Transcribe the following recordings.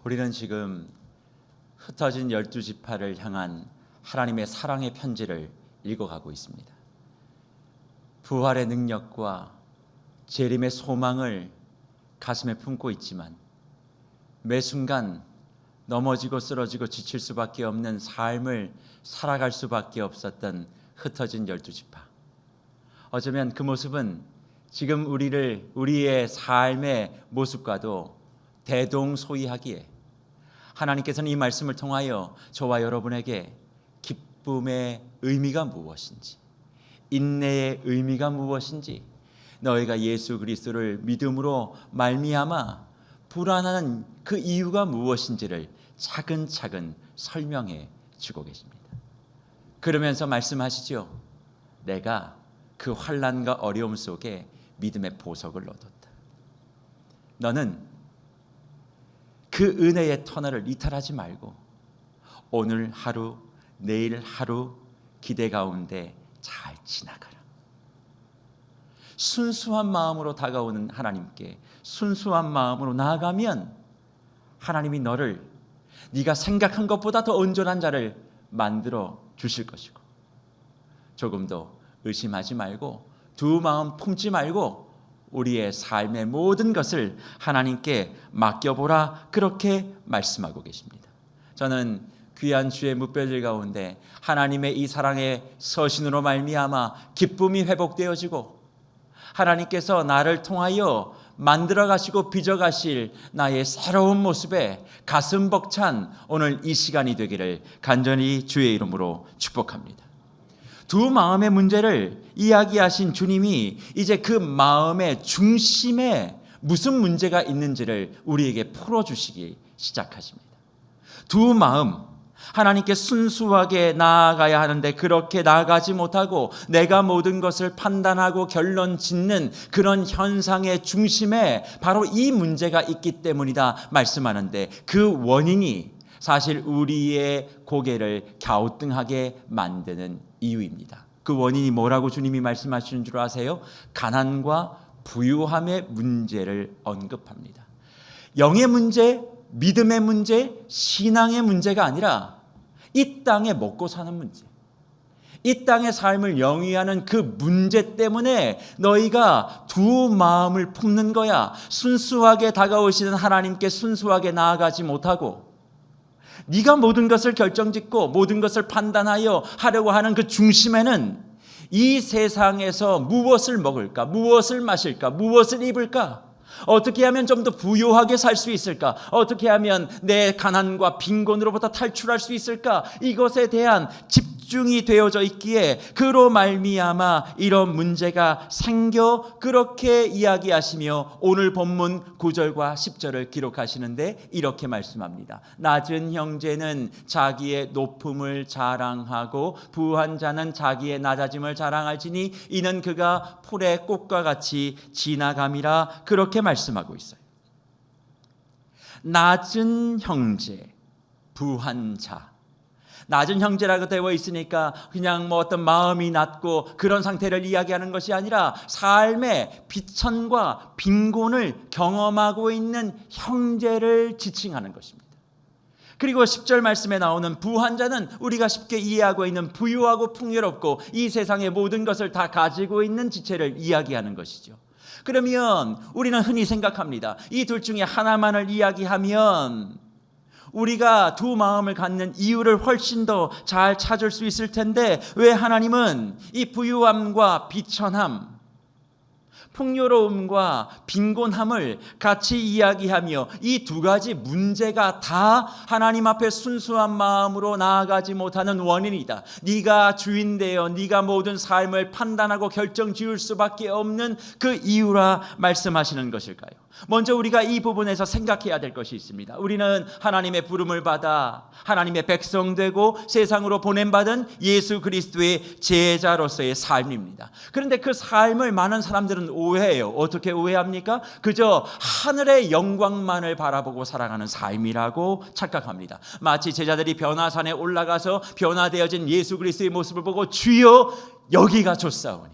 우리는 지금 흩어진 12지파를 향한 하나님의 사랑의 편지를 읽어가고 있습니다. 부활의 능력과 재림의 소망을 가슴에 품고 있지만 매 순간 넘어지고 쓰러지고 지칠 수밖에 없는 삶을 살아갈 수밖에 없었던 흩어진 12지파. 어쩌면 그 모습은 지금 우리의 삶의 모습과도 대동소이하기에 하나님께서는 이 말씀을 통하여 저와 여러분에게 기쁨의 의미가 무엇인지, 인내의 의미가 무엇인지, 너희가 예수 그리스도를 믿음으로 말미암아 불안한 그 이유가 무엇인지를 차근차근 설명해 주고 계십니다. 그러면서 말씀하시죠. 내가 그 환난과 어려움 속에 믿음의 보석을 얻었다. 너는 그 은혜의 터널을 이탈하지 말고 오늘 하루, 내일 하루 기대 가운데 잘 지나가라. 순수한 마음으로 다가오는 하나님께 순수한 마음으로 나아가면 하나님이 너를 네가 생각한 것보다 더 온전한 자를 만들어 주실 것이고, 조금도 의심하지 말고 두 마음 품지 말고 우리의 삶의 모든 것을 하나님께 맡겨보라, 그렇게 말씀하고 계십니다. 저는 귀한 주의 무별 가운데 하나님의 이 사랑의 서신으로 말미암아 기쁨이 회복되어지고 하나님께서 나를 통하여 만들어 가시고 빚어 가실 나의 새로운 모습에 가슴 벅찬 오늘 이 시간이 되기를 간절히 주의 이름으로 축복합니다. 두 마음의 문제를 이야기하신 주님이 이제 그 마음의 중심에 무슨 문제가 있는지를 우리에게 풀어주시기 시작하십니다. 두 마음, 하나님께 순수하게 나아가야 하는데 그렇게 나아가지 못하고 내가 모든 것을 판단하고 결론 짓는 그런 현상의 중심에 바로 이 문제가 있기 때문이다 말씀하는데, 그 원인이 사실 우리의 고개를 갸우뚱하게 만드는 이유입니다. 그 원인이 뭐라고 주님이 말씀하시는 줄 아세요? 가난과 부유함의 문제를 언급합니다. 영의 문제, 믿음의 문제, 신앙의 문제가 아니라 이 땅에 먹고 사는 문제, 이 땅의 삶을 영위하는 그 문제 때문에 너희가 두 마음을 품는 거야. 순수하게 다가오시는 하나님께 순수하게 나아가지 못하고 네가 모든 것을 결정짓고 모든 것을 판단하여 하려고 하는 그 중심에는 이 세상에서 무엇을 먹을까, 무엇을 마실까, 무엇을 입을까, 어떻게 하면 좀 더 부유하게 살 수 있을까, 어떻게 하면 내 가난과 빈곤으로부터 탈출할 수 있을까, 이것에 대한 집중이 되어져 있기에 그로 말미암아 이런 문제가 생겨 그렇게 이야기하시며 오늘 본문 9절과 10절을 기록하시는데 이렇게 말씀합니다. 낮은 형제는 자기의 높음을 자랑하고 부한 자는 자기의 낮아짐을 자랑할지니 이는 그가 풀의 꽃과 같이 지나감이라, 그렇게 말씀하고 있어요. 낮은 형제, 부한 자. 낮은 형제라고 되어 있으니까 그냥 어떤 마음이 낮고 그런 상태를 이야기하는 것이 아니라 삶의 비천과 빈곤을 경험하고 있는 형제를 지칭하는 것입니다. 그리고 10절 말씀에 나오는 부한 자는 우리가 쉽게 이해하고 있는 부유하고 풍요롭고 이 세상의 모든 것을 다 가지고 있는 지체를 이야기하는 것이죠. 그러면 우리는 흔히 생각합니다. 이 둘 중에 하나만을 이야기하면 우리가 두 마음을 갖는 이유를 훨씬 더 잘 찾을 수 있을 텐데 왜 하나님은 이 부유함과 비천함, 풍요로움과 빈곤함을 같이 이야기하며 이 두 가지 문제가 다 하나님 앞에 순수한 마음으로 나아가지 못하는 원인이다, 네가 주인 되어 네가 모든 삶을 판단하고 결정 지을 수밖에 없는 그 이유라 말씀하시는 것일까요? 먼저 우리가 이 부분에서 생각해야 될 것이 있습니다. 우리는 하나님의 부름을 받아 하나님의 백성 되고 세상으로 보냄받은 예수 그리스도의 제자로서의 삶입니다. 그런데 그 삶을 많은 사람들은 오해해요. 어떻게 오해합니까? 그저 하늘의 영광만을 바라보고 살아가는 삶이라고 착각합니다. 마치 제자들이 변화산에 올라가서 변화되어진 예수 그리스도의 모습을 보고 주여 여기가 좋사오니,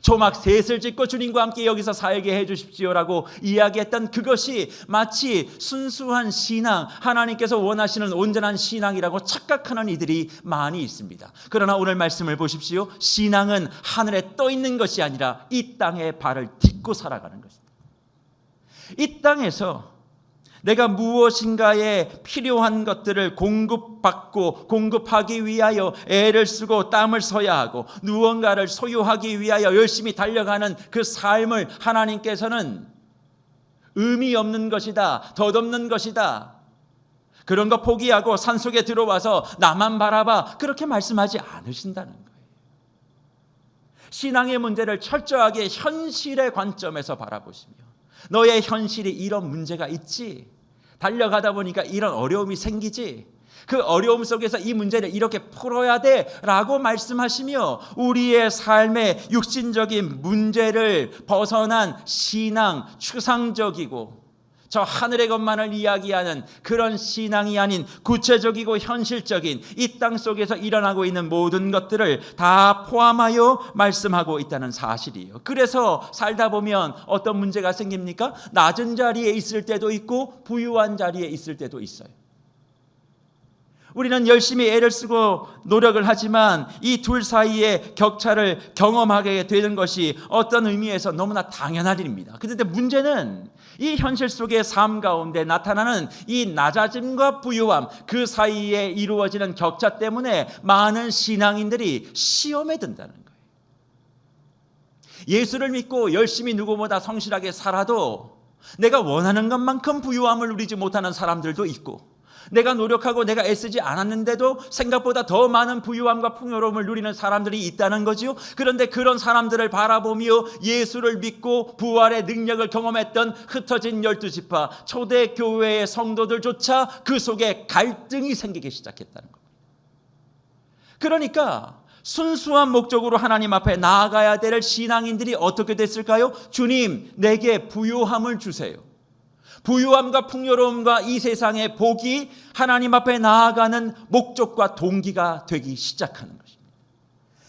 초막 셋을 짓고 주님과 함께 여기서 살게 해주십시오라고 이야기했던 그것이 마치 순수한 신앙, 하나님께서 원하시는 온전한 신앙이라고 착각하는 이들이 많이 있습니다. 그러나 오늘 말씀을 보십시오. 신앙은 하늘에 떠 있는 것이 아니라 이 땅에 발을 딛고 살아가는 것입니다. 이 땅에서 내가 무엇인가에 필요한 것들을 공급하기 위하여 애를 쓰고 땀을 써야 하고 무언가를 소유하기 위하여 열심히 달려가는 그 삶을 하나님께서는 의미 없는 것이다, 덧없는 것이다, 그런 거 포기하고 산속에 들어와서 나만 바라봐, 그렇게 말씀하지 않으신다는 거예요. 신앙의 문제를 철저하게 현실의 관점에서 바라보시며 너의 현실이 이런 문제가 있지, 달려가다 보니까 이런 어려움이 생기지, 그 어려움 속에서 이 문제를 이렇게 풀어야 돼 라고 말씀하시며 우리의 삶의 육신적인 문제를 벗어난 신앙, 추상적이고 저 하늘의 것만을 이야기하는 그런 신앙이 아닌 구체적이고 현실적인 이 땅 속에서 일어나고 있는 모든 것들을 다 포함하여 말씀하고 있다는 사실이에요. 그래서 살다 보면 어떤 문제가 생깁니까? 낮은 자리에 있을 때도 있고 부유한 자리에 있을 때도 있어요. 우리는 열심히 애를 쓰고 노력을 하지만 이 둘 사이의 격차를 경험하게 되는 것이 어떤 의미에서 너무나 당연한 일입니다. 그런데 문제는 이 현실 속의 삶 가운데 나타나는 이 낮아짐과 부유함, 그 사이에 이루어지는 격차 때문에 많은 신앙인들이 시험에 든다는 거예요. 예수를 믿고 열심히 누구보다 성실하게 살아도 내가 원하는 것만큼 부유함을 누리지 못하는 사람들도 있고, 내가 노력하고 내가 애쓰지 않았는데도 생각보다 더 많은 부유함과 풍요로움을 누리는 사람들이 있다는 거지요. 그런데 그런 사람들을 바라보며 예수를 믿고 부활의 능력을 경험했던 흩어진 12지파 초대교회의 성도들조차 그 속에 갈등이 생기기 시작했다는 겁니다. 그러니까 순수한 목적으로 하나님 앞에 나아가야 될 신앙인들이 어떻게 됐을까요? 주님, 내게 부유함을 주세요. 부유함과 풍요로움과 이 세상의 복이 하나님 앞에 나아가는 목적과 동기가 되기 시작하는 것입니다.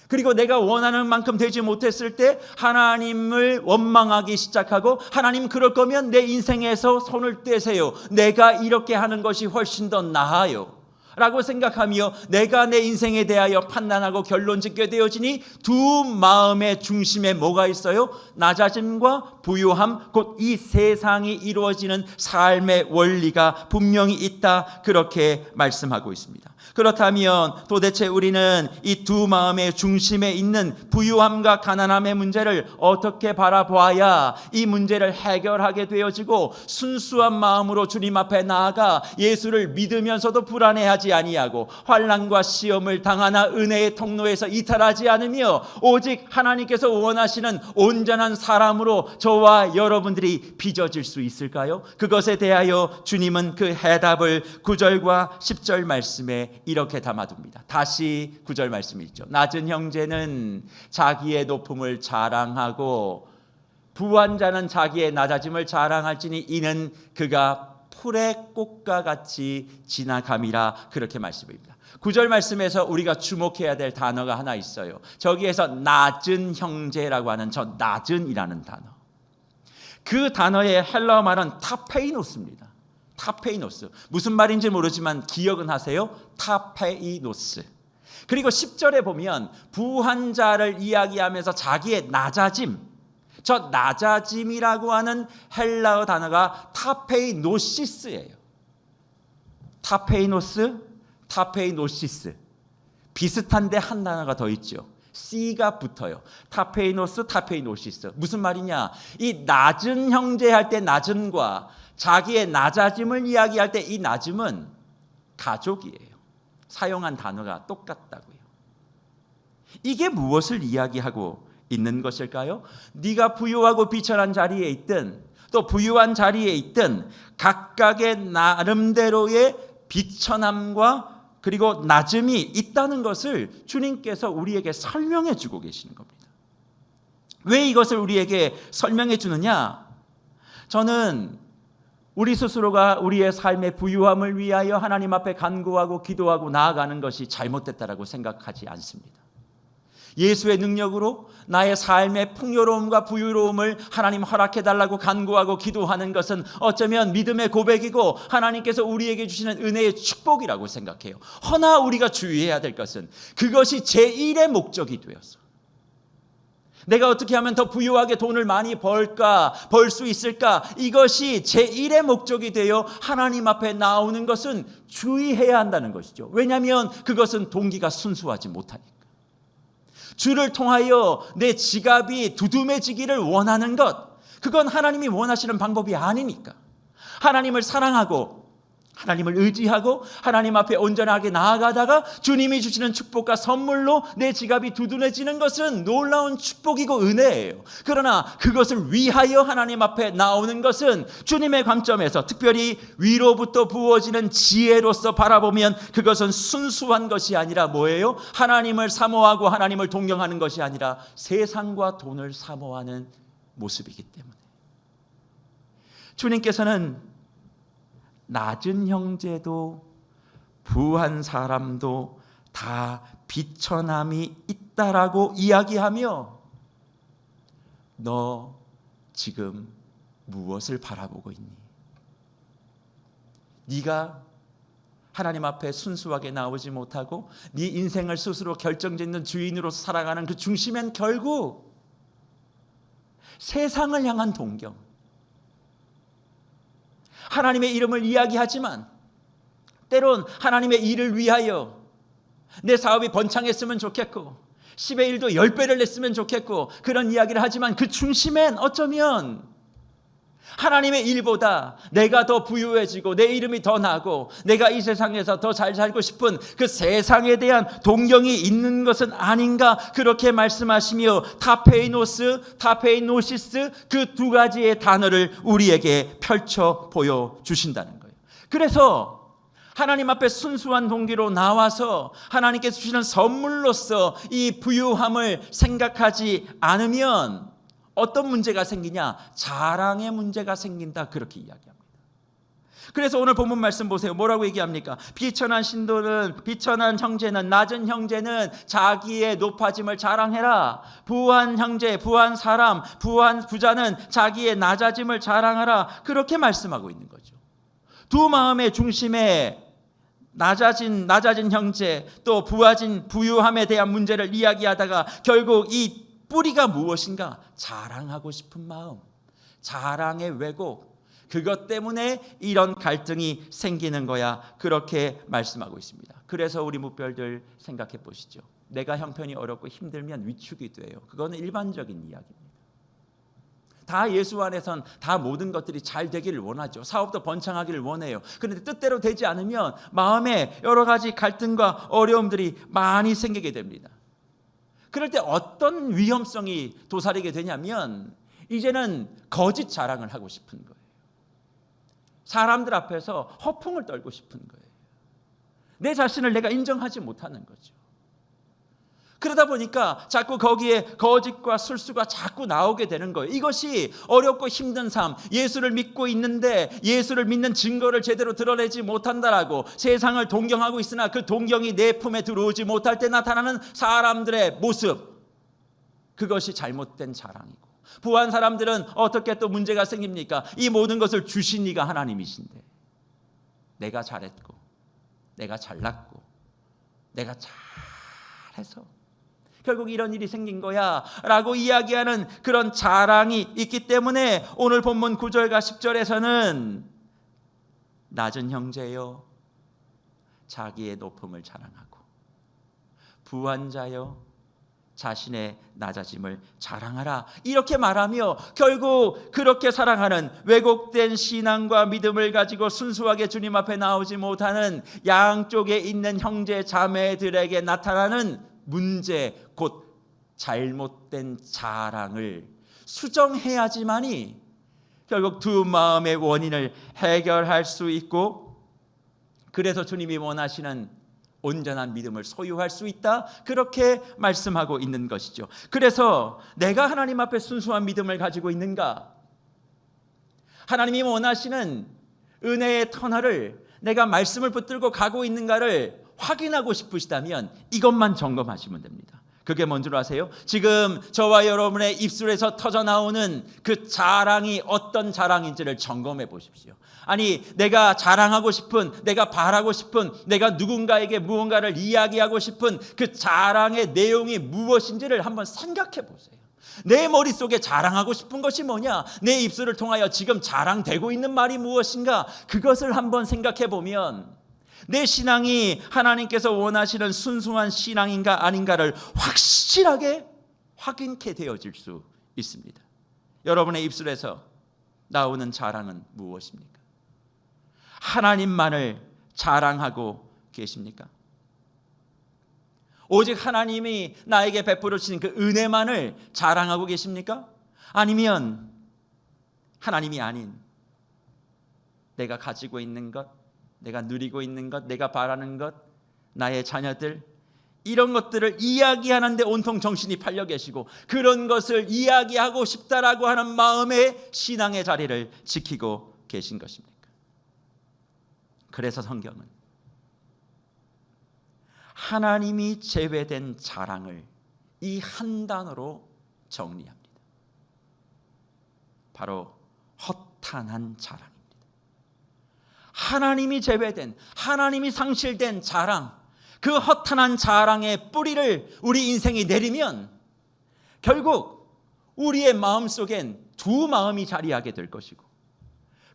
그리고 내가 원하는 만큼 되지 못했을 때 하나님을 원망하기 시작하고, 하나님 그럴 거면 내 인생에서 손을 떼세요. 내가 이렇게 하는 것이 훨씬 더 나아요 라고 생각하며 내가 내 인생에 대하여 판단하고 결론 짓게 되어지니 두 마음의 중심에 뭐가 있어요? 낮아짐과 부유함, 곧 이 세상이 이루어지는 삶의 원리가 분명히 있다, 그렇게 말씀하고 있습니다. 그렇다면 도대체 우리는 이 두 마음의 중심에 있는 부유함과 가난함의 문제를 어떻게 바라보아야 이 문제를 해결하게 되어지고 순수한 마음으로 주님 앞에 나아가 예수를 믿으면서도 불안해하지 아니하고 환난과 시험을 당하나 은혜의 통로에서 이탈하지 않으며 오직 하나님께서 원하시는 온전한 사람으로 저와 여러분들이 빚어질 수 있을까요? 그것에 대하여 주님은 그 해답을 9절과 10절 말씀에 이렇게 담아둡니다. 다시 9절 말씀 읽죠. 낮은 형제는 자기의 높음을 자랑하고 부한 자는 자기의 낮아짐을 자랑할지니 이는 그가 풀의 꽃과 같이 지나감이라, 그렇게 말씀입니다. 9절 말씀에서 우리가 주목해야 될 단어가 하나 있어요. 저기에서 낮은 형제라고 하는 저 낮은이라는 단어, 그 단어의 헬라어 말은 타페이노스입니다. 타페이노스. 무슨 말인지 모르지만 기억은 하세요. 타페이노스. 그리고 10절에 보면 부한 자를 이야기하면서 자기의 낮아짐, 저 낮아짐이라고 하는 헬라어 단어가 타페이노시스예요. 타페이노스, 타페이노시스. 비슷한데 한 단어가 더 있죠. C가 붙어요. 타페이노스, 타페이노시스. 무슨 말이냐? 이 낮은 형제 할 때 낮은과 자기의 낮아짐을 이야기할 때 이 낮음은 가족이에요. 사용한 단어가 똑같다고요. 이게 무엇을 이야기하고 있는 것일까요? 네가 부유하고 비천한 자리에 있든 또 부유한 자리에 있든 각각의 나름대로의 비천함과 그리고 낮음이 있다는 것을 주님께서 우리에게 설명해 주고 계시는 겁니다. 왜 이것을 우리에게 설명해 주느냐? 저는 우리 스스로가 우리의 삶의 부유함을 위하여 하나님 앞에 간구하고 기도하고 나아가는 것이 잘못됐다라고 생각하지 않습니다. 예수의 능력으로 나의 삶의 풍요로움과 부유로움을 하나님 허락해달라고 간구하고 기도하는 것은 어쩌면 믿음의 고백이고 하나님께서 우리에게 주시는 은혜의 축복이라고 생각해요. 허나 우리가 주의해야 될 것은 그것이 제1의 목적이 되어서 내가 어떻게 하면 더 부유하게 돈을 많이 벌 수 있을까? 이것이 제1의 목적이 되어 하나님 앞에 나오는 것은 주의해야 한다는 것이죠. 왜냐하면 그것은 동기가 순수하지 못하니까. 주를 통하여 내 지갑이 두둠해지기를 원하는 것, 그건 하나님이 원하시는 방법이 아니니까. 하나님을 사랑하고 하나님을 의지하고 하나님 앞에 온전하게 나아가다가 주님이 주시는 축복과 선물로 내 지갑이 두둔해지는 것은 놀라운 축복이고 은혜예요. 그러나 그것을 위하여 하나님 앞에 나오는 것은 주님의 관점에서 특별히 위로부터 부어지는 지혜로서 바라보면 그것은 순수한 것이 아니라 뭐예요? 하나님을 사모하고 하나님을 동경하는 것이 아니라 세상과 돈을 사모하는 모습이기 때문에 주님께서는 낮은 형제도 부한 사람도 다 비천함이 있다라고 이야기하며 너 지금 무엇을 바라보고 있니? 네가 하나님 앞에 순수하게 나오지 못하고 네 인생을 스스로 결정짓는 주인으로서 살아가는 그 중심엔 결국 세상을 향한 동경, 하나님의 이름을 이야기하지만 때론 하나님의 일을 위하여 내 사업이 번창했으면 좋겠고 10의 1도 10배를 냈으면 좋겠고 그런 이야기를 하지만 그 중심엔 어쩌면 하나님의 일보다 내가 더 부유해지고 내 이름이 더 나고 내가 이 세상에서 더 잘 살고 싶은 그 세상에 대한 동경이 있는 것은 아닌가 그렇게 말씀하시며 타페이노시스 그 두 가지의 단어를 우리에게 펼쳐 보여주신다는 거예요. 그래서 하나님 앞에 순수한 동기로 나와서 하나님께서 주시는 선물로서 이 부유함을 생각하지 않으면 어떤 문제가 생기냐? 자랑의 문제가 생긴다. 그렇게 이야기합니다. 그래서 오늘 본문 말씀 보세요. 뭐라고 얘기합니까? 비천한 형제는, 낮은 형제는 자기의 높아짐을 자랑해라. 부한 형제, 부한 사람, 부한 부자는 자기의 낮아짐을 자랑하라. 그렇게 말씀하고 있는 거죠. 두 마음의 중심에 낮아진 형제, 또 부유함에 대한 문제를 이야기하다가 결국 이 뿌리가 무엇인가? 자랑하고 싶은 마음, 자랑의 왜곡, 그것 때문에 이런 갈등이 생기는 거야. 그렇게 말씀하고 있습니다. 그래서 우리 묵별들 생각해 보시죠. 내가 형편이 어렵고 힘들면 위축이 돼요. 그거는 일반적인 이야기입니다. 다 예수 안에선 다 모든 것들이 잘 되기를 원하죠. 사업도 번창하기를 원해요. 그런데 뜻대로 되지 않으면 마음에 여러 가지 갈등과 어려움들이 많이 생기게 됩니다. 그럴 때 어떤 위험성이 도사리게 되냐면 이제는 거짓 자랑을 하고 싶은 거예요. 사람들 앞에서 허풍을 떨고 싶은 거예요. 내 자신을 내가 인정하지 못하는 거죠. 그러다 보니까 자꾸 거기에 거짓과 술수가 자꾸 나오게 되는 거예요. 이것이 어렵고 힘든 삶, 예수를 믿고 있는데 예수를 믿는 증거를 제대로 드러내지 못한다라고 세상을 동경하고 있으나 그 동경이 내 품에 들어오지 못할 때 나타나는 사람들의 모습, 그것이 잘못된 자랑이고, 부한 사람들은 어떻게 또 문제가 생깁니까? 이 모든 것을 주신 이가 하나님이신데 내가 잘했고 내가 잘났고 내가 잘해서 결국 이런 일이 생긴 거야 라고 이야기하는 그런 자랑이 있기 때문에 오늘 본문 9절과 10절에서는 낮은 형제여 자기의 높음을 자랑하고 부한 자여 자신의 낮아짐을 자랑하라 이렇게 말하며 결국 그렇게 살아가는 왜곡된 신앙과 믿음을 가지고 순수하게 주님 앞에 나오지 못하는 양쪽에 있는 형제 자매들에게 나타나는 문제, 곧 잘못된 자랑을 수정해야지만이 결국 두 마음의 원인을 해결할 수 있고, 그래서 주님이 원하시는 온전한 믿음을 소유할 수 있다, 그렇게 말씀하고 있는 것이죠. 그래서 내가 하나님 앞에 순수한 믿음을 가지고 있는가, 하나님이 원하시는 은혜의 터널을 내가 말씀을 붙들고 가고 있는가를 확인하고 싶으시다면 이것만 점검하시면 됩니다. 그게 뭔 줄 아세요? 지금 저와 여러분의 입술에서 터져 나오는 그 자랑이 어떤 자랑인지를 점검해 보십시오. 아니, 내가 자랑하고 싶은, 내가 바라고 싶은, 내가 누군가에게 무언가를 이야기하고 싶은 그 자랑의 내용이 무엇인지를 한번 생각해 보세요. 내 머릿속에 자랑하고 싶은 것이 뭐냐? 내 입술을 통하여 지금 자랑되고 있는 말이 무엇인가? 그것을 한번 생각해 보면 내 신앙이 하나님께서 원하시는 순수한 신앙인가 아닌가를 확실하게 확인케 되어질 수 있습니다. 여러분의 입술에서 나오는 자랑은 무엇입니까? 하나님만을 자랑하고 계십니까? 오직 하나님이 나에게 베풀어 주신 그 은혜만을 자랑하고 계십니까? 아니면 하나님이 아닌 내가 가지고 있는 것, 내가 누리고 있는 것, 내가 바라는 것, 나의 자녀들, 이런 것들을 이야기하는데 온통 정신이 팔려 계시고 그런 것을 이야기하고 싶다라고 하는 마음의 신앙의 자리를 지키고 계신 것입니까? 그래서 성경은 하나님이 제외된 자랑을 이 한 단어로 정리합니다. 바로 허탄한 자랑입니다. 하나님이 제외된, 하나님이 상실된 자랑, 그 허탄한 자랑의 뿌리를 우리 인생이 내리면 결국 우리의 마음속엔 두 마음이 자리하게 될 것이고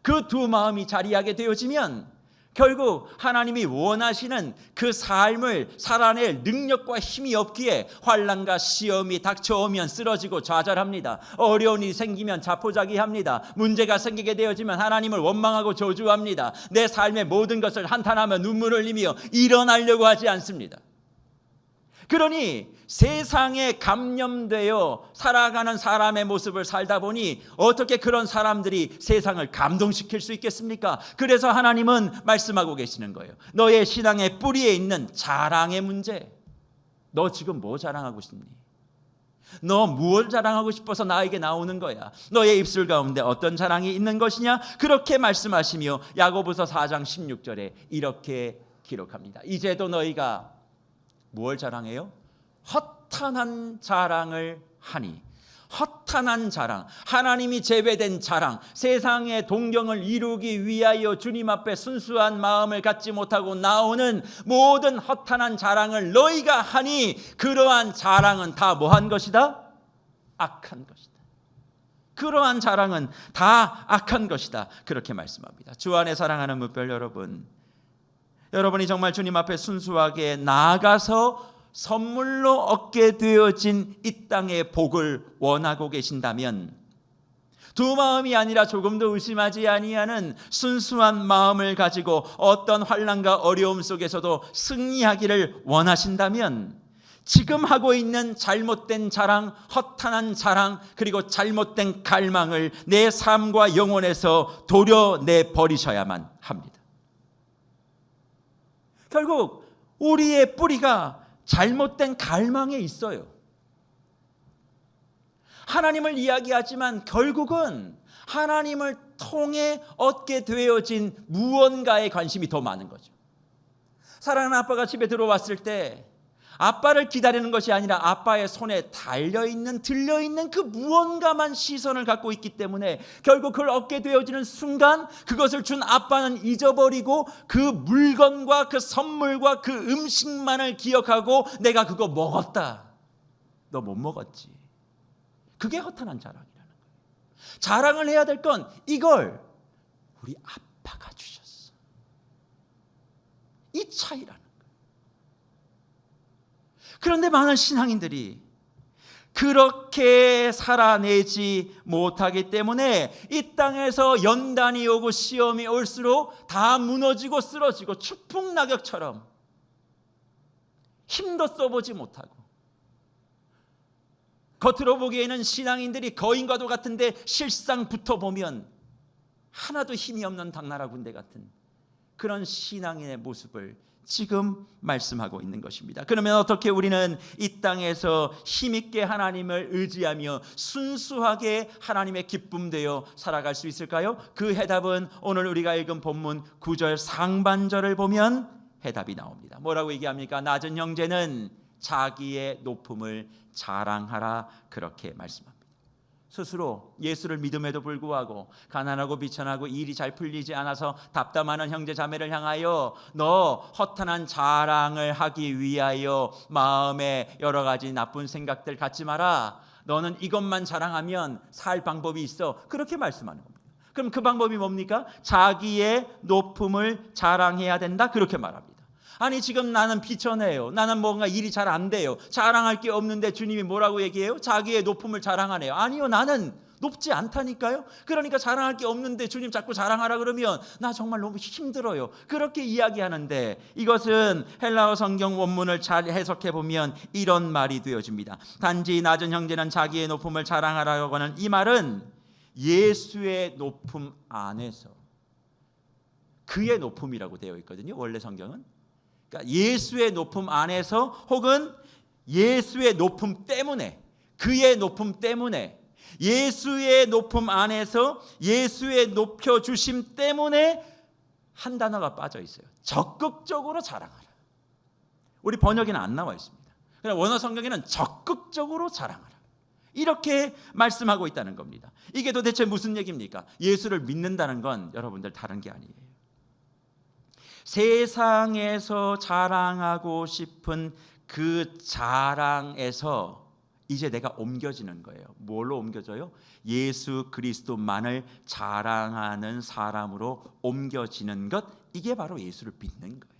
그 두 마음이 자리하게 되어지면 결국 하나님이 원하시는 그 삶을 살아낼 능력과 힘이 없기에 환난과 시험이 닥쳐오면 쓰러지고 좌절합니다. 어려운 일이 생기면 자포자기합니다. 문제가 생기게 되어지면 하나님을 원망하고 저주합니다. 내 삶의 모든 것을 한탄하며 눈물을 흘리며 일어나려고 하지 않습니다. 그러니 세상에 감염되어 살아가는 사람의 모습을 살다 보니 어떻게 그런 사람들이 세상을 감동시킬 수 있겠습니까? 그래서 하나님은 말씀하고 계시는 거예요. 너의 신앙의 뿌리에 있는 자랑의 문제. 너 지금 뭐 자랑하고 싶니? 너 무엇을 자랑하고 싶어서 나에게 나오는 거야? 너의 입술 가운데 어떤 자랑이 있는 것이냐? 그렇게 말씀하시며 야고보서 4장 16절에 이렇게 기록합니다. 이제도 너희가 무엇을 자랑해요? 허탄한 자랑을 하니. 허탄한 자랑, 하나님이 제외된 자랑, 세상의 동경을 이루기 위하여 주님 앞에 순수한 마음을 갖지 못하고 나오는 모든 허탄한 자랑을 너희가 하니 그러한 자랑은 다 뭐한 것이다? 악한 것이다. 그러한 자랑은 다 악한 것이다. 그렇게 말씀합니다. 주 안에 사랑하는 무별 여러분, 여러분이 정말 주님 앞에 순수하게 나아가서 선물로 얻게 되어진 이 땅의 복을 원하고 계신다면 두 마음이 아니라 조금도 의심하지 아니하는 순수한 마음을 가지고 어떤 환난과 어려움 속에서도 승리하기를 원하신다면 지금 하고 있는 잘못된 자랑, 허탄한 자랑, 그리고 잘못된 갈망을 내 삶과 영혼에서 도려내 버리셔야만 합니다. 결국 우리의 뿌리가 잘못된 갈망에 있어요. 하나님을 이야기하지만 결국은 하나님을 통해 얻게 되어진 무언가에 관심이 더 많은 거죠. 사랑하는 아빠가 집에 들어왔을 때 아빠를 기다리는 것이 아니라 아빠의 손에 달려있는, 들려있는 그 무언가만 시선을 갖고 있기 때문에 결국 그걸 얻게 되어지는 순간 그것을 준 아빠는 잊어버리고 그 물건과 그 선물과 그 음식만을 기억하고 내가 그거 먹었다. 너 못 먹었지. 그게 허탄한 자랑이라는 거예요. 자랑을 해야 될 건 이걸 우리 아빠가 주셨어. 이 차이라는 거예요. 그런데 많은 신앙인들이 그렇게 살아내지 못하기 때문에 이 땅에서 연단이 오고 시험이 올수록 다 무너지고 쓰러지고 추풍낙엽처럼 힘도 써보지 못하고 겉으로 보기에는 신앙인들이 거인과도 같은데 실상 붙어보면 하나도 힘이 없는 당나라 군대 같은 그런 신앙인의 모습을 지금 말씀하고 있는 것입니다. 그러면 어떻게 우리는 이 땅에서 힘있게 하나님을 의지하며 순수하게 하나님의 기쁨 되어 살아갈 수 있을까요? 그 해답은 오늘 우리가 읽은 본문 9절 상반절을 보면 해답이 나옵니다. 뭐라고 얘기합니까? 낮은 형제는 자기의 높음을 자랑하라 그렇게 말씀합니다. 스스로 예수를 믿음에도 불구하고 가난하고 비천하고 일이 잘 풀리지 않아서 답답하는 형제 자매를 향하여 너 허탄한 자랑을 하기 위하여 마음에 여러 가지 나쁜 생각들 갖지 마라. 너는 이것만 자랑하면 살 방법이 있어. 그렇게 말씀하는 겁니다. 그럼 그 방법이 뭡니까? 자기의 높음을 자랑해야 된다. 그렇게 말합니다. 아니 지금 나는 비천해요. 나는 뭔가 일이 잘 안 돼요. 자랑할 게 없는데 주님이 뭐라고 얘기해요? 자기의 높음을 자랑하네요. 아니요, 나는 높지 않다니까요. 그러니까 자랑할 게 없는데 주님 자꾸 자랑하라 그러면 나 정말 너무 힘들어요. 그렇게 이야기하는데 이것은 헬라어 성경 원문을 잘 해석해 보면 이런 말이 되어집니다. 단지 낮은 형제는 자기의 높음을 자랑하라고 하는 이 말은 예수의 높음 안에서, 그의 높음이라고 되어 있거든요. 원래 성경은. 그러니까 예수의 높음 안에서 혹은 예수의 높음 때문에, 그의 높음 때문에, 예수의 높음 안에서 예수의 높여주심 때문에 한 단어가 빠져 있어요. 적극적으로 자랑하라. 우리 번역에는 안 나와 있습니다. 그러나 원어 성경에는 적극적으로 자랑하라. 이렇게 말씀하고 있다는 겁니다. 이게 도대체 무슨 얘기입니까? 예수를 믿는다는 건 여러분들 다른 게 아니에요. 세상에서 자랑하고 싶은 그 자랑에서 이제 내가 옮겨지는 거예요. 뭘로 옮겨져요? 예수 그리스도만을 자랑하는 사람으로 옮겨지는 것, 이게 바로 예수를 믿는 거예요.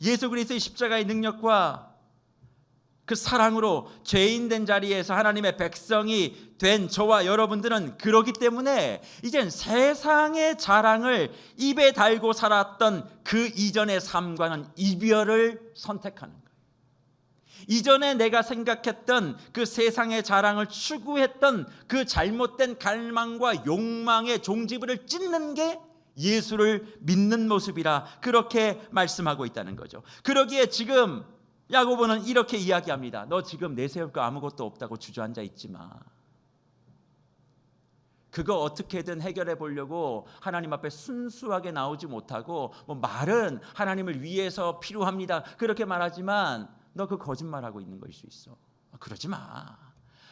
예수 그리스도의 십자가의 능력과 그 사랑으로 죄인 된 자리에서 하나님의 백성이 된 저와 여러분들은 그러기 때문에 이젠 세상의 자랑을 입에 달고 살았던 그 이전의 삶과는 이별을 선택하는 거예요. 이전에 내가 생각했던 그 세상의 자랑을 추구했던 그 잘못된 갈망과 욕망의 종지부를 찢는 게 예수를 믿는 모습이라 그렇게 말씀하고 있다는 거죠. 그러기에 지금 야고보는 이렇게 이야기합니다. 너 지금 내세울 거 아무것도 없다고 주저앉아 있지 마. 그거 어떻게든 해결해 보려고 하나님 앞에 순수하게 나오지 못하고 말은 하나님을 위해서 필요합니다 그렇게 말하지만 너 그 거짓말하고 있는 것일 수 있어. 그러지 마.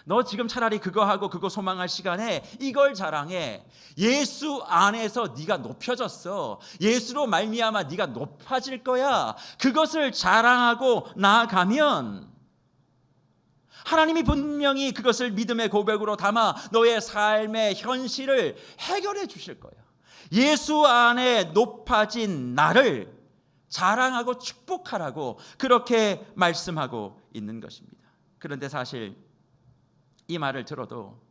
너 지금 차라리 그거 하고 그거 소망할 시간에 이걸 자랑해. 예수 안에서 네가 높여졌어. 예수로 말미암아 네가 높아질 거야. 그것을 자랑하고 나아가면 하나님이 분명히 그것을 믿음의 고백으로 담아 너의 삶의 현실을 해결해 주실 거야. 예수 안에 높아진 나를 자랑하고 축복하라고 그렇게 말씀하고 있는 것입니다. 그런데 사실 이 말을 들어도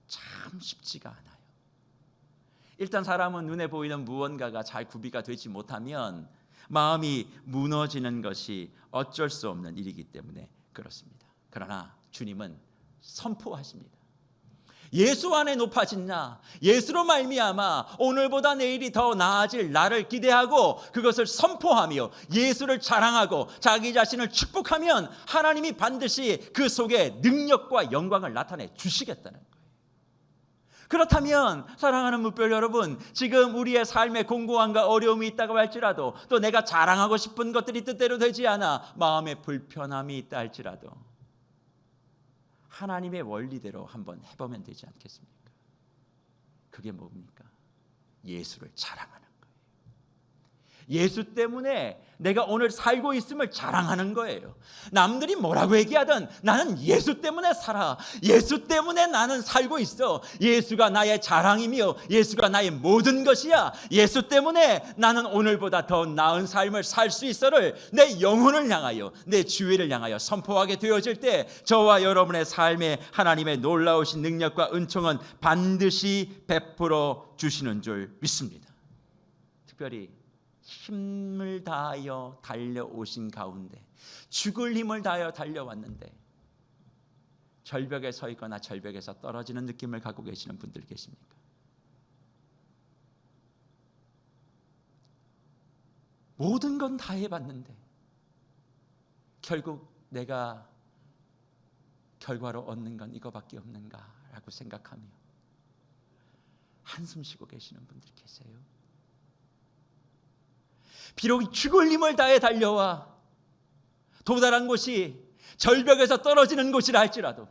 참 쉽지가 않아요. 일단 사람은 눈에 보이는 무언가가 잘 구비가 되지 못하면 마음이 무너지는 것이 어쩔 수 없는 일이기 때문에 그렇습니다. 그러나 주님은 선포하십니다. 예수 안에 높아진 나, 예수로 말미암아 오늘보다 내일이 더 나아질 나를 기대하고 그것을 선포하며 예수를 자랑하고 자기 자신을 축복하면 하나님이 반드시 그 속에 능력과 영광을 나타내 주시겠다는 거예요. 그렇다면 사랑하는 무별 여러분, 지금 우리의 삶에 공고함과 어려움이 있다고 할지라도 또 내가 자랑하고 싶은 것들이 뜻대로 되지 않아 마음에 불편함이 있다 할지라도 하나님의 원리대로 한번 해보면 되지 않겠습니까? 그게 뭡니까? 예수를 자랑하는 거예요. 예수 때문에 내가 오늘 살고 있음을 자랑하는 거예요. 남들이 뭐라고 얘기하든 나는 예수 때문에 살아. 예수 때문에 나는 살고 있어. 예수가 나의 자랑이며 예수가 나의 모든 것이야. 예수 때문에 나는 오늘보다 더 나은 삶을 살 수 있어를 내 영혼을 향하여, 내 주위를 향하여 선포하게 되어질 때 저와 여러분의 삶에 하나님의 놀라우신 능력과 은총은 반드시 베풀어 주시는 줄 믿습니다. 특별히 힘을 다하여 달려오신 가운데, 죽을 힘을 다하여 달려왔는데 절벽에 서 있거나 절벽에서 떨어지는 느낌을 갖고 계시는 분들 계십니까? 모든 건 다 해봤는데 결국 내가 결과로 얻는 건 이거밖에 없는가라고 생각하며 한숨 쉬고 계시는 분들 계세요. 비록 죽을 힘을 다해 달려와 도달한 곳이 절벽에서 떨어지는 곳이라 할지라도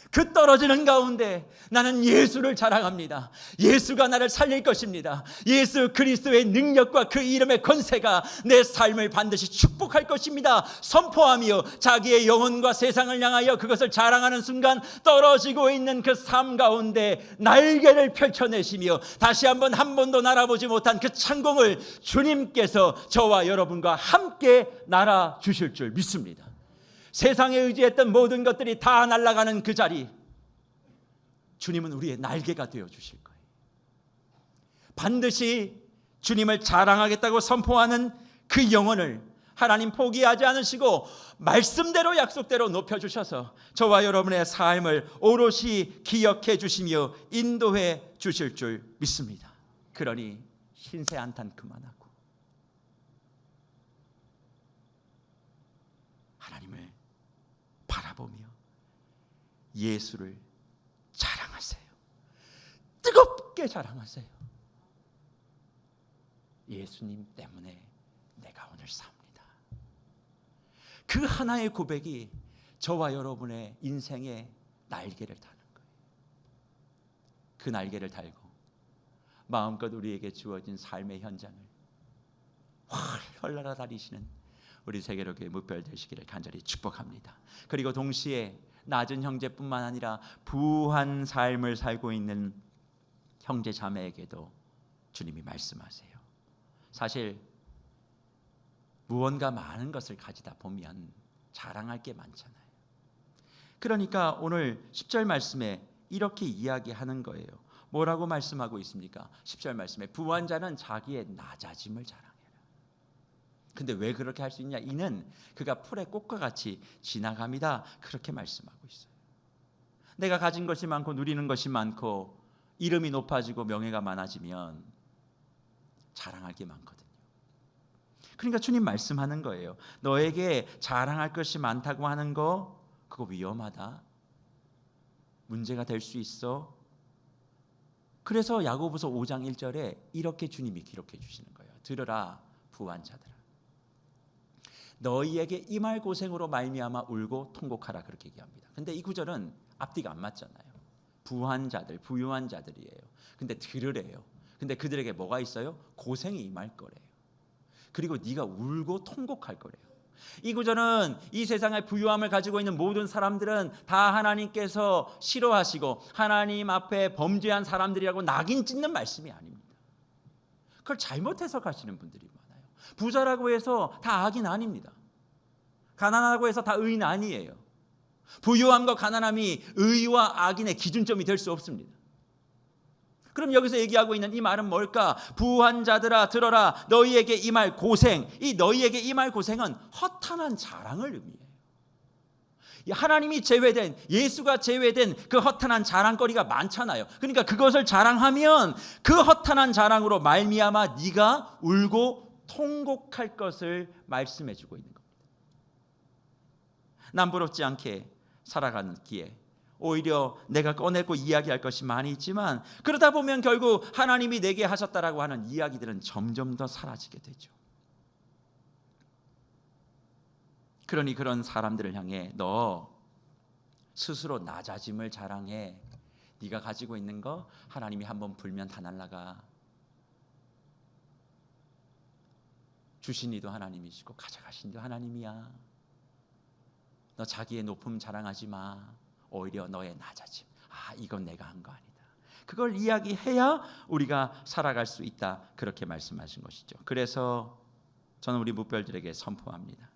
그 떨어지는 가운데 나는 예수를 자랑합니다. 예수가 나를 살릴 것입니다. 예수 그리스도의 능력과 그 이름의 권세가 내 삶을 반드시 축복할 것입니다. 선포하며 자기의 영혼과 세상을 향하여 그것을 자랑하는 순간 떨어지고 있는 그 삶 가운데 날개를 펼쳐내시며 다시 한 번도 날아보지 못한 그 창공을 주님께서 저와 여러분과 함께 날아주실 줄 믿습니다. 세상에 의지했던 모든 것들이 다 날아가는 그 자리, 주님은 우리의 날개가 되어 주실 거예요. 반드시 주님을 자랑하겠다고 선포하는 그 영혼을 하나님 포기하지 않으시고 말씀대로 약속대로 높여주셔서 저와 여러분의 삶을 오롯이 기억해 주시며 인도해 주실 줄 믿습니다. 그러니 신세 한탄 그만하고 하나님을 바라보며 예수를 자랑하세요. 뜨겁게 자랑하세요. 예수님 때문에 내가 오늘 삽니다. 그 하나의 고백이 저와 여러분의 인생의 날개를 다는 거예요. 그 날개를 달고 마음껏 우리에게 주어진 삶의 현장을 활활 날아다니시는 우리 세계로교회 무별 되시기를 간절히 축복합니다. 그리고 동시에 낮은 형제뿐만 아니라 부한 삶을 살고 있는 형제 자매에게도 주님이 말씀하세요. 사실 무언가 많은 것을 가지다 보면 자랑할 게 많잖아요. 그러니까 오늘 10절 말씀에 이렇게 이야기하는 거예요. 뭐라고 말씀하고 있습니까? 10절 말씀에 부한 자는 자기의 낮아짐을 자랑해라. 근데 왜 그렇게 할 수 있냐? 이는 그가 풀의 꽃과 같이 지나갑니다. 그렇게 말씀하고 있어요. 내가 가진 것이 많고 누리는 것이 많고 이름이 높아지고 명예가 많아지면 자랑할 게 많거든요. 그러니까 주님 말씀하는 거예요. 너에게 자랑할 것이 많다고 하는 거 그거 위험하다. 문제가 될 수 있어. 그래서 야고보서 5장 1절에 이렇게 주님이 기록해 주시는 거예요. 들으라 부한 자들아, 너희에게 임할 고생으로 말미암아 울고 통곡하라, 그렇게 얘기합니다. 근데 이 구절은 앞뒤가 안 맞잖아요. 부한 자들, 부유한 자들이에요. 근데 들으래요. 근데 그들에게 뭐가 있어요? 고생이 임할 거래요. 그리고 네가 울고 통곡할 거래요. 이 구절은 이 세상의 부유함을 가지고 있는 모든 사람들은 다 하나님께서 싫어하시고 하나님 앞에 범죄한 사람들이라고 낙인 찍는 말씀이 아닙니다. 그걸 잘못 해석하시는 분들이 많아요. 부자라고 해서 다 악인 아닙니다. 가난하다고 해서 다 의인 아니에요. 부유함과 가난함이 의와 악인의 기준점이 될 수 없습니다. 그럼 여기서 얘기하고 있는 이 말은 뭘까? 부한 자들아 들어라, 너희에게 임할 고생. 이 너희에게 임할 고생은 허탄한 자랑을 의미해요. 하나님이 제외된, 예수가 제외된 그 허탄한 자랑거리가 많잖아요. 그러니까 그것을 자랑하면 그 허탄한 자랑으로 말미암아 네가 울고 통곡할 것을 말씀해 주고 있는 겁니다. 남부럽지 않게 살아가는 기에 오히려 내가 꺼내고 이야기할 것이 많이 있지만 그러다 보면 결국 하나님이 내게 하셨다라고 하는 이야기들은 점점 더 사라지게 되죠. 그러니 그런 사람들을 향해 너 스스로 낮아짐을 자랑해. 네가 가지고 있는 거 하나님이 한번 불면 다 날아가. 주신 이도 하나님이시고 가져가신 이도 하나님이야. 너 자기의 높음 자랑하지 마. 오히려 너의 낮아짐, 이건 내가 한 거 아니다, 그걸 이야기해야 우리가 살아갈 수 있다, 그렇게 말씀하신 것이죠. 그래서 저는 우리 무별들에게 선포합니다.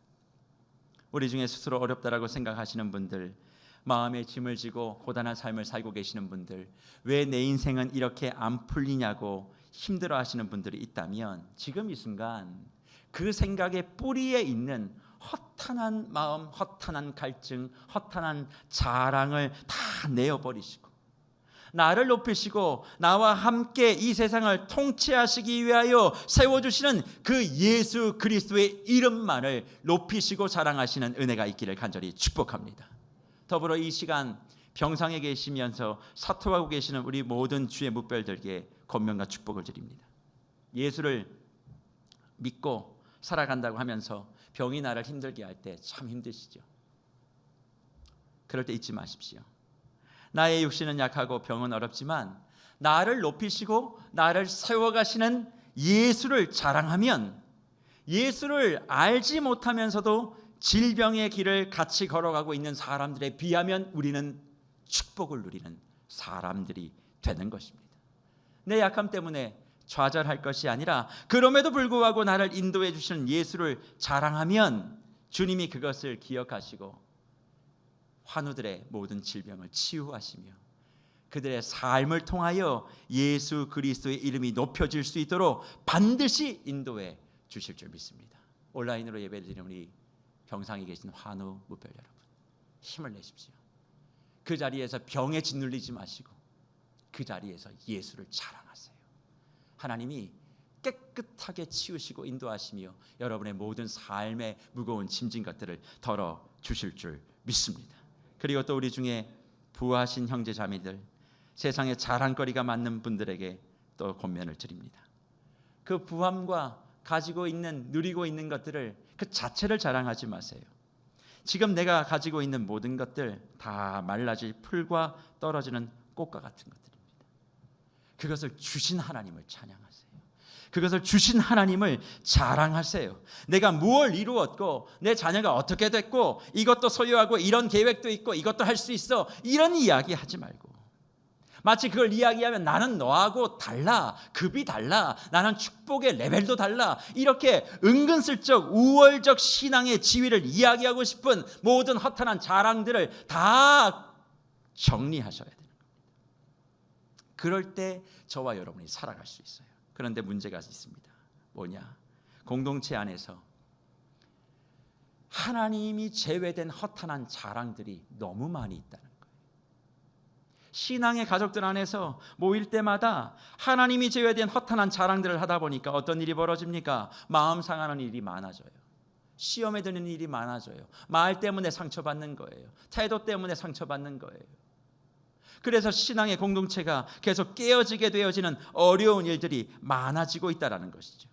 우리 중에 스스로 어렵다라고 생각하시는 분들, 마음에 짐을 지고 고단한 삶을 살고 계시는 분들, 왜 내 인생은 이렇게 안 풀리냐고 힘들어 하시는 분들이 있다면 지금 이 순간 그 생각의 뿌리에 있는 허탄한 마음, 허탄한 갈증, 허탄한 자랑을 다 내어버리시고 나를 높이시고 나와 함께 이 세상을 통치하시기 위하여 세워주시는 그 예수 그리스도의 이름만을 높이시고 자랑하시는 은혜가 있기를 간절히 축복합니다. 더불어 이 시간 병상에 계시면서 사토하고 계시는 우리 모든 주의 무별들에게 권면과 축복을 드립니다. 예수를 믿고 살아간다고 하면서 병이 나를 힘들게 할 때 참 힘드시죠. 그럴 때 잊지 마십시오. 나의 육신은 약하고 병은 어렵지만 나를 높이시고 나를 세워가시는 예수를 자랑하면, 예수를 알지 못하면서도 질병의 길을 같이 걸어가고 있는 사람들에 비하면 우리는 축복을 누리는 사람들이 되는 것입니다. 내 약함 때문에 좌절할 것이 아니라 그럼에도 불구하고 나를 인도해 주시는 예수를 자랑하면 주님이 그것을 기억하시고 환우들의 모든 질병을 치유하시며 그들의 삶을 통하여 예수 그리스도의 이름이 높여질 수 있도록 반드시 인도해 주실 줄 믿습니다. 온라인으로 예배를 드리는 우리 병상에 계신 환우 무별 여러분, 힘을 내십시오. 그 자리에서 병에 짓눌리지 마시고 그 자리에서 예수를 자랑하세요. 하나님이 깨끗하게 치우시고 인도하시며 여러분의 모든 삶의 무거운 짐진 것들을 덜어 주실 줄 믿습니다. 그리고 또 우리 중에 부하신 형제 자매들, 세상에 자랑거리가 많은 분들에게 또 권면을 드립니다. 그 부함과 가지고 있는, 누리고 있는 것들을 그 자체를 자랑하지 마세요. 지금 내가 가지고 있는 모든 것들 다 말라질 풀과 떨어지는 꽃과 같은 것들입니다. 그것을 주신 하나님을 찬양하세요. 그것을 주신 하나님을 자랑하세요. 내가 무엇을 이루었고 내 자녀가 어떻게 됐고 이것도 소유하고 이런 계획도 있고 이것도 할 수 있어, 이런 이야기 하지 말고 마치 그걸 이야기하면 나는 너하고 달라, 급이 달라, 나는 축복의 레벨도 달라, 이렇게 은근슬쩍 우월적 신앙의 지위를 이야기하고 싶은 모든 허탄한 자랑들을 다 정리하셔야 돼요. 그럴 때 저와 여러분이 살아갈 수 있어요. 그런데 문제가 있습니다. 뭐냐? 공동체 안에서 하나님이 제외된 허탄한 자랑들이 너무 많이 있다는 거예요. 신앙의 가족들 안에서 모일 때마다 하나님이 제외된 허탄한 자랑들을 하다 보니까 어떤 일이 벌어집니까? 마음 상하는 일이 많아져요. 시험에 드는 일이 많아져요. 말 때문에 상처받는 거예요. 태도 때문에 상처받는 거예요. 그래서 신앙의 공동체가 계속 깨어지게 되어지는 어려운 일들이 많아지고 있다는 것이죠.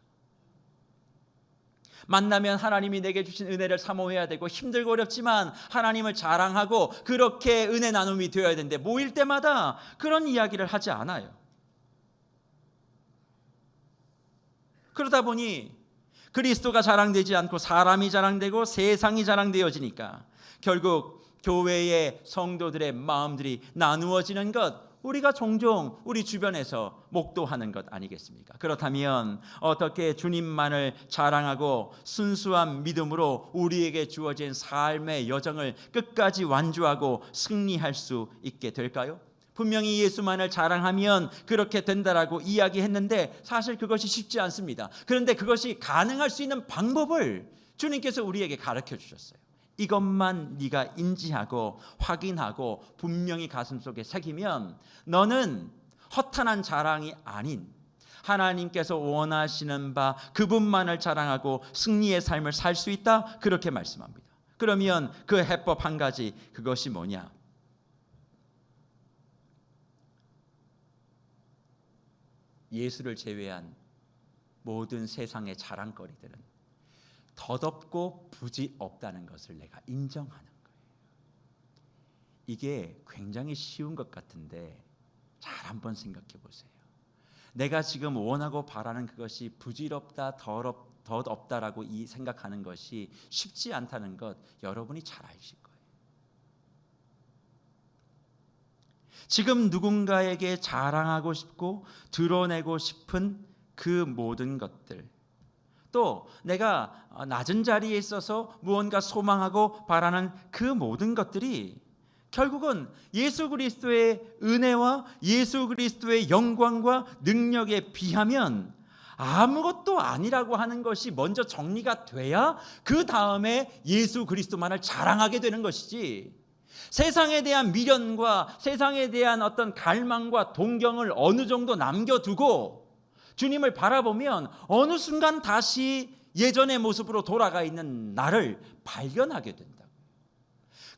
만나면 하나님이 내게 주신 은혜를 사모해야 되고 힘들고 어렵지만 하나님을 자랑하고 그렇게 은혜 나눔이 되어야 되는데 모일 때마다 그런 이야기를 하지 않아요. 그러다 보니 그리스도가 자랑되지 않고 사람이 자랑되고 세상이 자랑되어지니까 결국 교회의 성도들의 마음들이 나누어지는 것, 우리가 종종 우리 주변에서 목도하는 것 아니겠습니까? 그렇다면 어떻게 주님만을 자랑하고 순수한 믿음으로 우리에게 주어진 삶의 여정을 끝까지 완주하고 승리할 수 있게 될까요? 분명히 예수만을 자랑하면 그렇게 된다라고 이야기했는데 사실 그것이 쉽지 않습니다. 그런데 그것이 가능할 수 있는 방법을 주님께서 우리에게 가르쳐 주셨어요. 이것만 네가 인지하고 확인하고 분명히 가슴속에 새기면 너는 허탄한 자랑이 아닌 하나님께서 원하시는 바 그분만을 자랑하고 승리의 삶을 살 수 있다, 그렇게 말씀합니다. 그러면 그 해법 한 가지, 그것이 뭐냐? 예수를 제외한 모든 세상의 자랑거리들은 덧없고 부지 없다는 것을 내가 인정하는 거예요. 이게 굉장히 쉬운 것 같은데 잘 한번 생각해 보세요. 내가 지금 원하고 바라는 그것이 부질없다, 덧없다라고 생각하는 것이 쉽지 않다는 것 여러분이 잘 아실 거예요. 지금 누군가에게 자랑하고 싶고 드러내고 싶은 그 모든 것들, 또 내가 낮은 자리에 있어서 무언가 소망하고 바라는 그 모든 것들이 결국은 예수 그리스도의 은혜와 예수 그리스도의 영광과 능력에 비하면 아무것도 아니라고 하는 것이 먼저 정리가 돼야 그 다음에 예수 그리스도만을 자랑하게 되는 것이지, 세상에 대한 미련과 세상에 대한 어떤 갈망과 동경을 어느 정도 남겨두고 주님을 바라보면 어느 순간 다시 예전의 모습으로 돌아가 있는 나를 발견하게 된다고.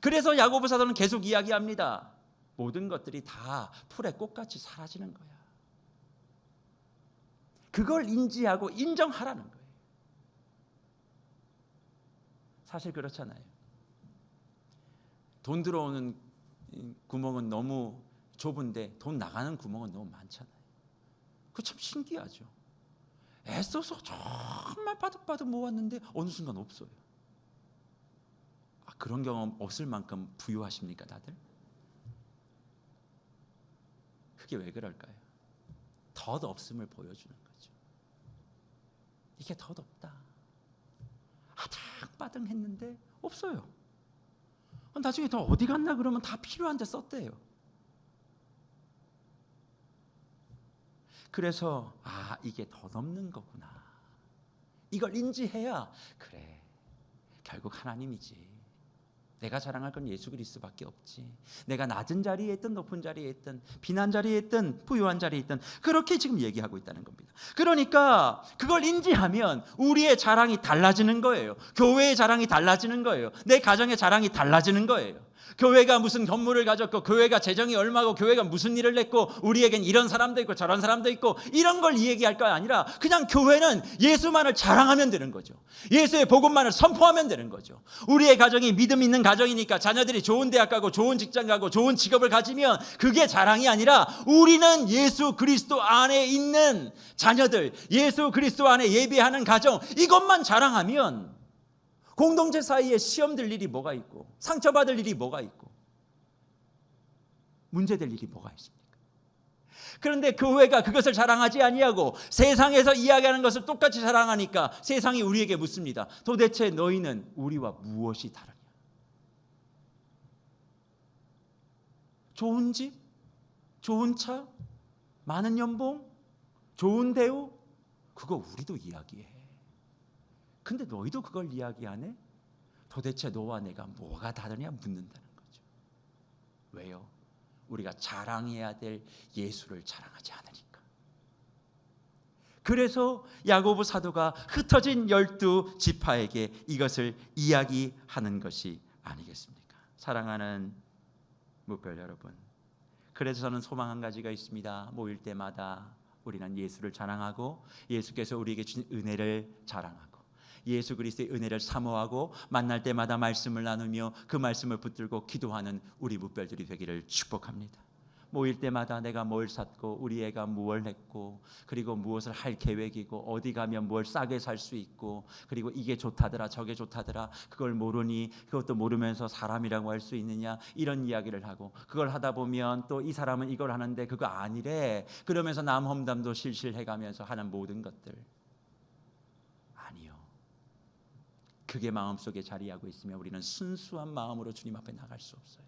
그래서 야고보 사도는 계속 이야기합니다. 모든 것들이 다 풀의 꽃같이 사라지는 거야. 그걸 인지하고 인정하라는 거예요. 사실 그렇잖아요. 돈 들어오는 구멍은 너무 좁은데 돈 나가는 구멍은 너무 많잖아요. 그거 참 신기하죠. 애써서 정말 바득바득 모았는데 어느 순간 없어요. 그런 경험 없을 만큼 부유하십니까 다들? 그게 왜 그럴까요? 덧없음을 보여주는 거죠. 이게 덧없다. 아등바등 했는데 없어요. 나중에 더 어디 갔나 그러면 다 필요한데 썼대요. 그래서 이게 덧없는 거구나. 이걸 인지해야 그래. 결국 하나님이지. 내가 자랑할 건 예수 그리스도밖에 없지. 내가 낮은 자리에 있든 높은 자리에 있든 비난 자리에 있든 부유한 자리에 있든 그렇게 지금 얘기하고 있다는 겁니다. 그러니까 그걸 인지하면 우리의 자랑이 달라지는 거예요. 교회의 자랑이 달라지는 거예요. 내 가정의 자랑이 달라지는 거예요. 교회가 무슨 건물을 가졌고 교회가 재정이 얼마고 교회가 무슨 일을 냈고 우리에겐 이런 사람도 있고 저런 사람도 있고 이런 걸 얘기할 거 아니라 그냥 교회는 예수만을 자랑하면 되는 거죠. 예수의 복음만을 선포하면 되는 거죠. 우리의 가정이 믿음 있는 가정이니까 자녀들이 좋은 대학 가고 좋은 직장 가고 좋은 직업을 가지면 그게 자랑이 아니라 우리는 예수 그리스도 안에 있는 자녀들, 예수 그리스도 안에 예배하는 가정, 이것만 자랑하면 공동체 사이에 시험될 일이 뭐가 있고 상처받을 일이 뭐가 있고 문제될 일이 뭐가 있습니까? 그런데 교회가 그것을 자랑하지 아니하고 세상에서 이야기하는 것을 똑같이 자랑하니까 세상이 우리에게 묻습니다. 도대체 너희는 우리와 무엇이 다르냐? 좋은 집? 좋은 차? 많은 연봉? 좋은 대우? 그거 우리도 이야기해. 근데 너희도 그걸 이야기하네? 도대체 너와 내가 뭐가 다르냐 묻는다는 거죠. 왜요? 우리가 자랑해야 될 예수를 자랑하지 않으니까. 그래서 야고보 사도가 흩어진 12지파에게 이것을 이야기하는 것이 아니겠습니까? 사랑하는 묵별 여러분, 그래서 저는 소망 한 가지가 있습니다. 모일 때마다 우리는 예수를 자랑하고 예수께서 우리에게 주신 은혜를 자랑하고 예수 그리스도의 은혜를 사모하고 만날 때마다 말씀을 나누며 그 말씀을 붙들고 기도하는 우리 묵별들이 되기를 축복합니다. 모일 때마다 내가 뭘 샀고 우리 애가 무엇을 했고 그리고 무엇을 할 계획이고 어디 가면 뭘 싸게 살 수 있고 그리고 이게 좋다더라 저게 좋다더라 그걸 모르니 그것도 모르면서 사람이라고 할 수 있느냐 이런 이야기를 하고 그걸 하다 보면 또 이 사람은 이걸 하는데 그거 아니래 그러면서 남 험담도 실실해가면서 하는 모든 것들 아니요. 그게 마음속에 자리하고 있으면 우리는 순수한 마음으로 주님 앞에 나갈 수 없어요.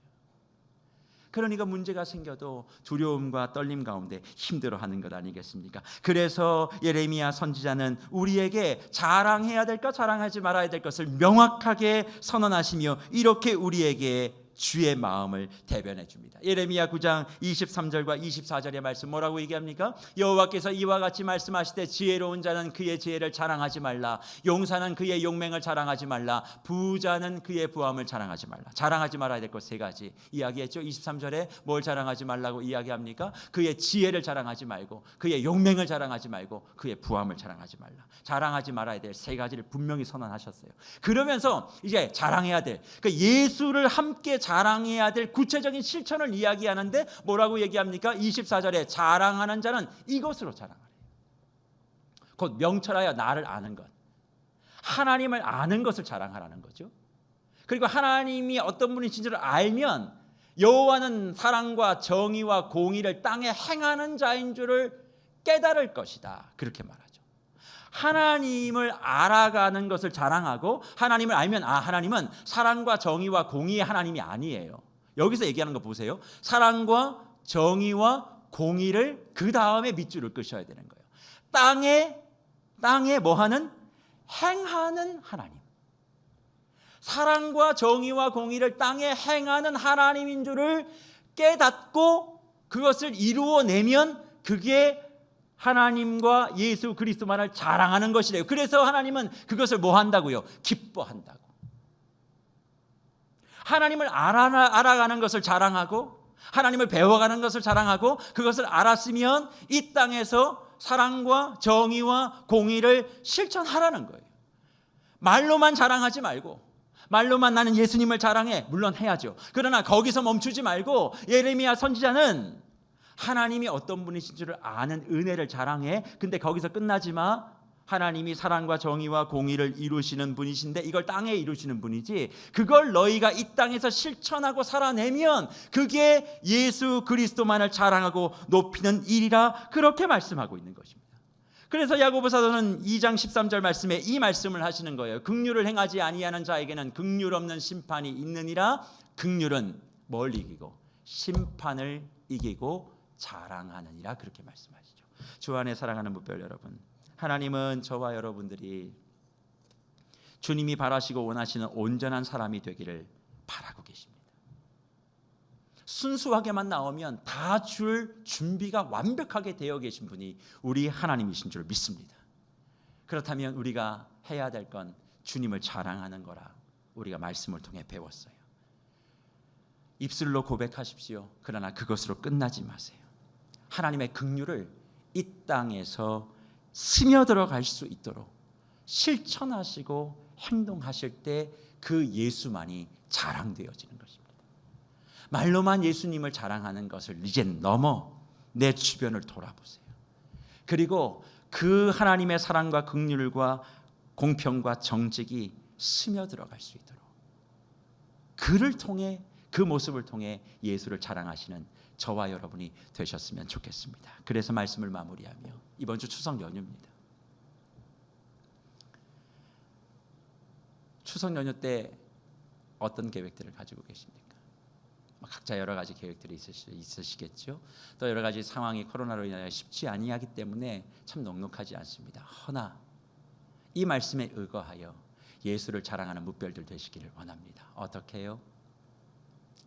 그러니까 문제가 생겨도 두려움과 떨림 가운데 힘들어하는 것 아니겠습니까? 그래서 예레미야 선지자는 우리에게 자랑해야 될까 자랑하지 말아야 될 것을 명확하게 선언하시며 이렇게 우리에게 주의 마음을 대변해 줍니다. 예레미야 9장 23절과 24절의 말씀 뭐라고 얘기합니까? 여호와께서 이와 같이 말씀하시되 지혜로운 자는 그의 지혜를 자랑하지 말라 용사는 그의 용맹을 자랑하지 말라 부자는 그의 부함을 자랑하지 말라. 자랑하지 말아야 될 것 세 가지 이야기했죠. 23절에 뭘 자랑하지 말라고 이야기합니까? 그의 지혜를 자랑하지 말고 그의 용맹을 자랑하지 말고 그의 부함을 자랑하지 말라. 자랑하지 말아야 될 세 가지를 분명히 선언하셨어요. 그러면서 이제 자랑해야 될 그러니까 예수를 함께 자랑해야 될 구체적인 실천을 이야기하는데 뭐라고 얘기합니까? 24절에 자랑하는 자는 이것으로 자랑하래요. 곧 명철하여 나를 아는 것, 하나님을 아는 것을 자랑하라는 거죠. 그리고 하나님이 어떤 분이신지를 알면 여호와는 사랑과 정의와 공의를 땅에 행하는 자인 줄을 깨달을 것이다. 그렇게 말하죠. 하나님을 알아가는 것을 자랑하고 하나님을 알면 하나님은 사랑과 정의와 공의의 하나님이 아니에요. 여기서 얘기하는 거 보세요. 사랑과 정의와 공의를 그 다음에 밑줄을 끄셔야 되는 거예요. 땅에 뭐하는? 행하는 하나님. 사랑과 정의와 공의를 땅에 행하는 하나님인 줄을 깨닫고 그것을 이루어내면 그게 하나님과 예수 그리스도만을 자랑하는 것이래요. 그래서 하나님은 그것을 뭐 한다고요? 기뻐한다고. 하나님을 알아가는 것을 자랑하고 하나님을 배워가는 것을 자랑하고 그것을 알았으면 이 땅에서 사랑과 정의와 공의를 실천하라는 거예요. 말로만 자랑하지 말고 말로만 나는 예수님을 자랑해. 물론 해야죠. 그러나 거기서 멈추지 말고 예레미야 선지자는 하나님이 어떤 분이신 줄 아는 은혜를 자랑해. 근데 거기서 끝나지 마. 하나님이 사랑과 정의와 공의를 이루시는 분이신데 이걸 땅에 이루시는 분이지, 그걸 너희가 이 땅에서 실천하고 살아내면 그게 예수 그리스도만을 자랑하고 높이는 일이라, 그렇게 말씀하고 있는 것입니다. 그래서 야고보 사도는 2장 13절 말씀에 이 말씀을 하시는 거예요. 긍휼을 행하지 아니하는 자에게는 긍휼 없는 심판이 있느니라. 긍휼은 뭘 이기고? 심판을 이기고 자랑하느니라, 그렇게 말씀하시죠. 주 안에 사랑하는 무별 여러분, 하나님은 저와 여러분들이 주님이 바라시고 원하시는 온전한 사람이 되기를 바라고 계십니다. 순수하게만 나오면 다 줄 준비가 완벽하게 되어 계신 분이 우리 하나님이신 줄 믿습니다. 그렇다면 우리가 해야 될 건 주님을 자랑하는 거라 우리가 말씀을 통해 배웠어요. 입술로 고백하십시오. 그러나 그것으로 끝나지 마세요. 하나님의 긍휼을 이 땅에서 스며들어 갈 수 있도록 실천하시고 행동하실 때 그 예수만이 자랑되어지는 것입니다. 말로만 예수님을 자랑하는 것을 이젠 넘어 내 주변을 돌아보세요. 그리고 그 하나님의 사랑과 긍휼과 공평과 정직이 스며들어 갈 수 있도록 그를 통해, 그 모습을 통해 예수를 자랑하시는 저와 여러분이 되셨으면 좋겠습니다. 그래서 말씀을 마무리하며 이번 주 추석 연휴입니다. 추석 연휴 때 어떤 계획들을 가지고 계십니까? 각자 여러 가지 계획들이 있으시겠죠. 또 여러 가지 상황이 코로나로 인하여 쉽지 아니하기 때문에 참 넉넉하지 않습니다. 허나 이 말씀에 의거하여 예수를 자랑하는 무별들 되시기를 원합니다. 어떻게 해요?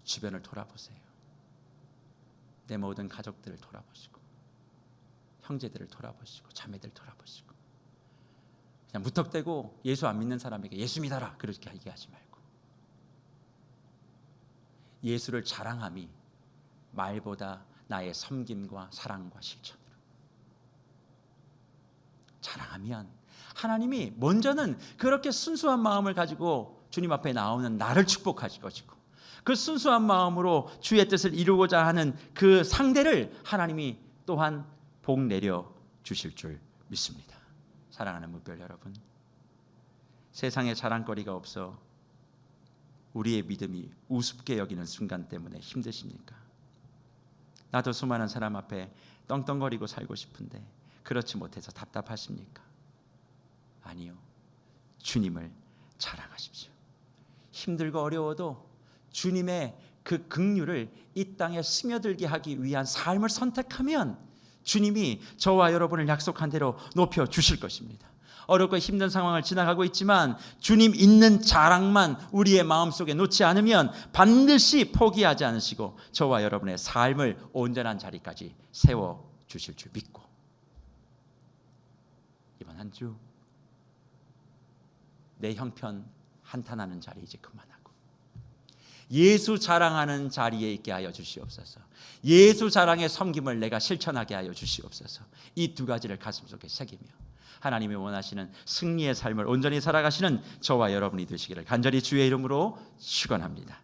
주변을 돌아보세요. 내 모든 가족들을 돌아보시고, 형제들을 돌아보시고, 자매들 돌아보시고, 그냥 무턱대고 예수 안 믿는 사람에게 예수 믿어라 그렇게 얘기하지 말고, 예수를 자랑함이 말보다 나의 섬김과 사랑과 실천으로 자랑하면 하나님이 먼저는 그렇게 순수한 마음을 가지고 주님 앞에 나오는 나를 축복하실 것이고, 그 순수한 마음으로 주의 뜻을 이루고자 하는 그 상대를 하나님이 또한 복 내려 주실 줄 믿습니다. 사랑하는 무별 여러분, 세상에 자랑거리가 없어 우리의 믿음이 우습게 여기는 순간 때문에 힘드십니까? 나도 수많은 사람 앞에 떵떵거리고 살고 싶은데 그렇지 못해서 답답하십니까? 아니요, 주님을 자랑하십시오. 힘들고 어려워도 주님의 그 긍휼을 이 땅에 스며들게 하기 위한 삶을 선택하면 주님이 저와 여러분을 약속한 대로 높여 주실 것입니다. 어렵고 힘든 상황을 지나가고 있지만 주님 있는 자랑만 우리의 마음속에 놓지 않으면 반드시 포기하지 않으시고 저와 여러분의 삶을 온전한 자리까지 세워 주실 줄 믿고, 이번 한 주 내 형편 한탄하는 자리 이제 그만하고 예수 자랑하는 자리에 있게 하여 주시옵소서. 예수 자랑의 섬김을 내가 실천하게 하여 주시옵소서. 이 두 가지를 가슴속에 새기며 하나님이 원하시는 승리의 삶을 온전히 살아가시는 저와 여러분이 되시기를 간절히 주의 이름으로 축원합니다.